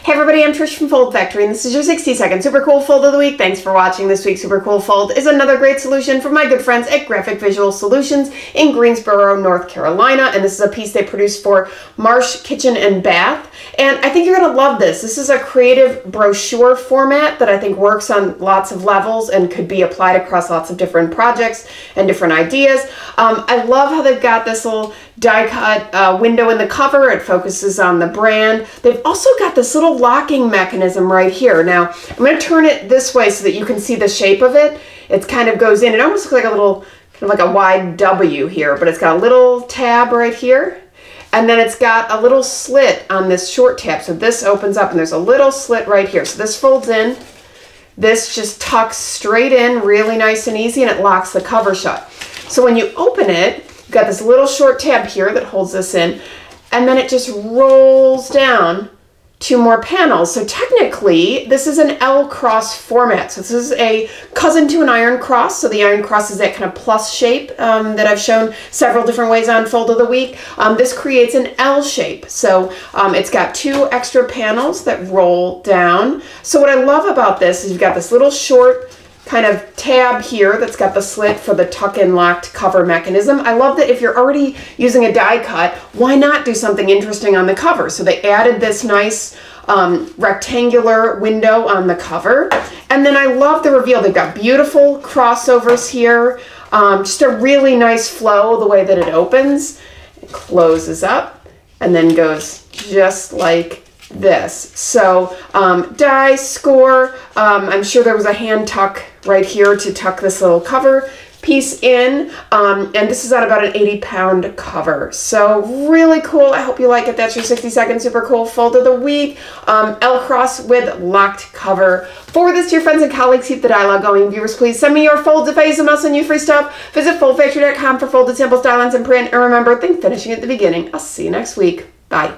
Hey everybody, I'm Trish from Foldfactory, and this is your 60-second super cool fold of the week. Thanks for watching. This week's super cool fold is another great solution from my good friends at Graphic Visual Solutions in Greensboro, North Carolina. And this is a piece they produced for Marsh Kitchen and Bath. And I think you're going to love this. This is a creative brochure format that I think works on lots of levels and could be applied across lots of different projects and different ideas. I love how they've got this little die cut window in the cover. It focuses on the brand. They've also got this little locking mechanism right here. Now I'm going to turn it this way so that you can see the shape of it. It kind of goes in. It almost looks like a little, kind of like a wide W here, but it's got a little tab right here. And then it's got a little slit on this short tab. So this opens up and there's a little slit right here. So this folds in. This just tucks straight in, really nice and easy, and it locks the cover shut. So when you open it, you've got this little short tab here that holds this in, and then it just rolls down two more panels. So technically, this is an L cross format. So this is a cousin to an iron cross. So the iron cross is that kind of plus shape that I've shown several different ways on Fold of the Week. This creates an L shape. So it's got two extra panels that roll down. So what I love about this is you've got this little short kind of tab here that's got the slit for the tuck-in locked cover mechanism. I love that if you're already using a die cut, why not do something interesting on the cover? So they added this nice rectangular window on the cover. And then I love the reveal. They've got beautiful crossovers here. Just a really nice flow the way that it opens. It closes up and then goes just like this. So die, score. I'm sure there was a hand tuck right here to tuck this little cover piece in, and this is on about an 80-pound cover. So really cool. I hope you like it. That's your 60-second super cool fold of the week. L cross with locked cover. Forward this to your friends and colleagues. Keep the dialogue going. Viewers, please send me your folds if I use them. I'll send you free stuff. Visit foldfactory.com for folded samples, dial-ins, and print. And remember, think finishing at the beginning. I'll see you next week. Bye.